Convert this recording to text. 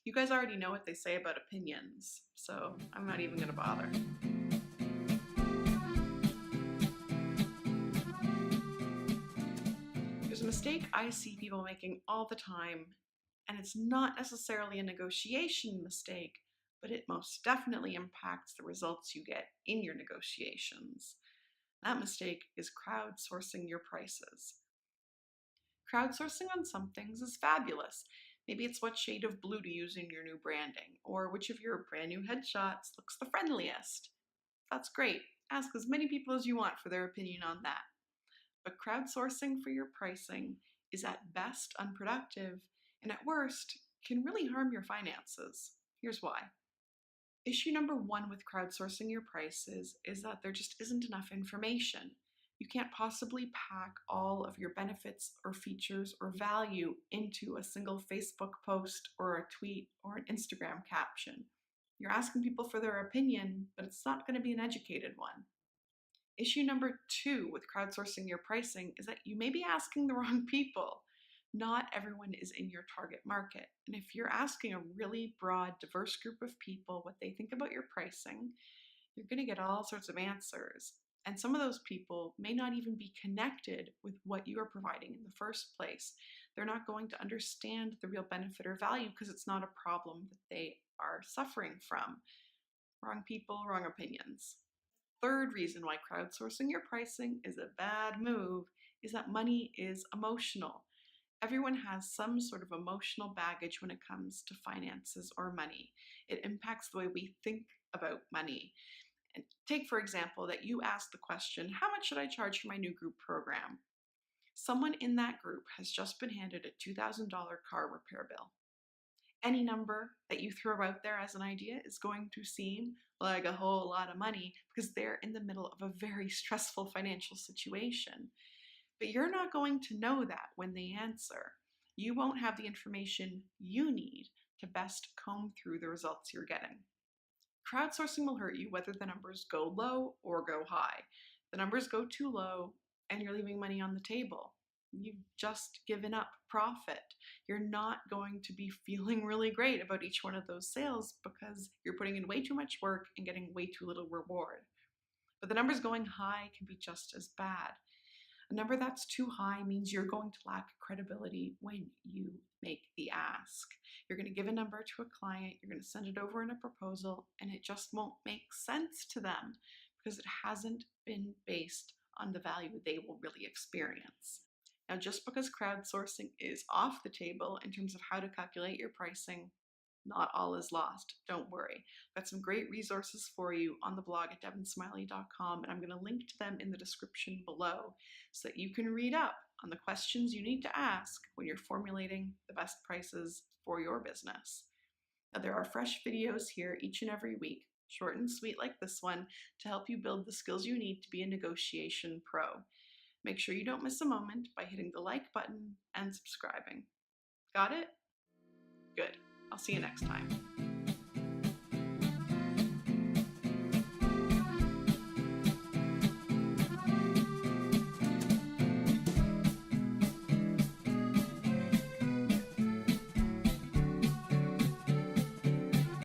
You guys already know what they say about opinions, so I'm not even gonna bother. There's a mistake I see people making all the time, and it's not necessarily a negotiation mistake, but it most definitely impacts the results you get in your negotiations. That mistake is crowdsourcing your prices. Crowdsourcing on some things is fabulous. Maybe it's what shade of blue to use in your new branding, or which of your brand new headshots looks the friendliest. That's great. Ask as many people as you want for their opinion on that. But crowdsourcing for your pricing is at best unproductive and at worst can really harm your finances. Here's why. Issue number one with crowdsourcing your prices is that there just isn't enough information. You can't possibly pack all of your benefits or features or value into a single Facebook post or a tweet or an Instagram caption. You're asking people for their opinion, but it's not going to be an educated one. Issue number two with crowdsourcing your pricing is that you may be asking the wrong people. Not everyone is in your target market. And if you're asking a really broad, diverse group of people what they think about your pricing, you're going to get all sorts of answers. And some of those people may not even be connected with what you are providing in the first place. They're not going to understand the real benefit or value because it's not a problem that they are suffering from. Wrong people, wrong opinions. Third reason why crowdsourcing your pricing is a bad move is that money is emotional. Everyone has some sort of emotional baggage when it comes to finances or money. It impacts the way we think about money. And take, for example, that you ask the question, how much should I charge for my new group program? Someone in that group has just been handed a $2,000 car repair bill. Any number that you throw out there as an idea is going to seem like a whole lot of money because they're in the middle of a very stressful financial situation. But you're not going to know that when they answer. You won't have the information you need to best comb through the results you're getting. Crowdsourcing will hurt you whether the numbers go low or go high. The numbers go too low and you're leaving money on the table. You've just given up profit. You're not going to be feeling really great about each one of those sales because you're putting in way too much work and getting way too little reward. But the numbers going high can be just as bad. A number that's too high means you're going to lack credibility when you make the ask. You're going to give a number to a client, you're going to send it over in a proposal, and it just won't make sense to them because it hasn't been based on the value they will really experience. Now, just because crowdsourcing is off the table in terms of how to calculate your pricing, not all is lost. Don't worry. I've got some great resources for you on the blog at devonsmiley.com, and I'm going to link to them in the description below so that you can read up on the questions you need to ask when you're formulating the best prices for your business. Now, there are fresh videos here each and every week, short and sweet like this one, to help you build the skills you need to be a negotiation pro. Make sure you don't miss a moment by hitting the like button and subscribing. Got it? Good. I'll see you next time.